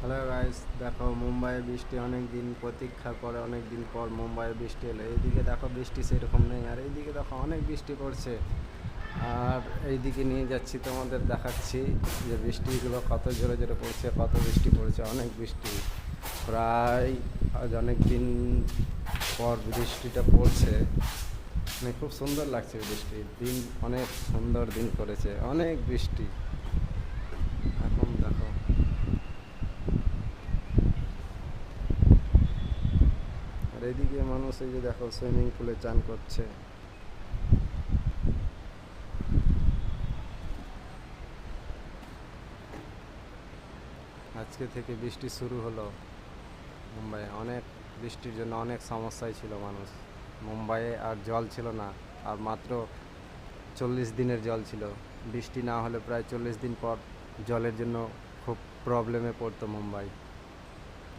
Hello guys, দেখো মুম্বাইয়ে বৃষ্টি অনেক দিন প্রতীক্ষার পরে অনেক দিন পর মুম্বাইয়ে বৃষ্টি এলো। এইদিকে দেখো বৃষ্টি সেরকম নেই, আর এইদিকে দেখো অনেক বৃষ্টি পড়ছে। আর এইদিকে নিয়ে যাচ্ছি, তোমাদের দেখাচ্ছি যে বৃষ্টিগুলো কত জোরে জোরে পড়ছে, কত বৃষ্টি পড়ছে, অনেক বৃষ্টি। প্রায় আজ অনেক দিন পর বৃষ্টিটা পড়ছে। মানে খুব সুন্দর লাগছে, বৃষ্টির দিন অনেক সুন্দর দিন করেছে, অনেক বৃষ্টি। এখন দেখো, আর এদিকে মানুষ এই যে দেখো সুইমিং পুলে চান করছে। আজকে থেকে বৃষ্টি শুরু হলো মুম্বাইয়ে। অনেক বৃষ্টির জন্য অনেক সমস্যায় ছিল মানুষ। মুম্বাইয়ে আর জল ছিল না, আর মাত্র 40 দিনের জল ছিল। বৃষ্টি না হলে প্রায় 40 দিন পর জলের জন্য খুব প্রবলেমে পড়তো মুম্বাই।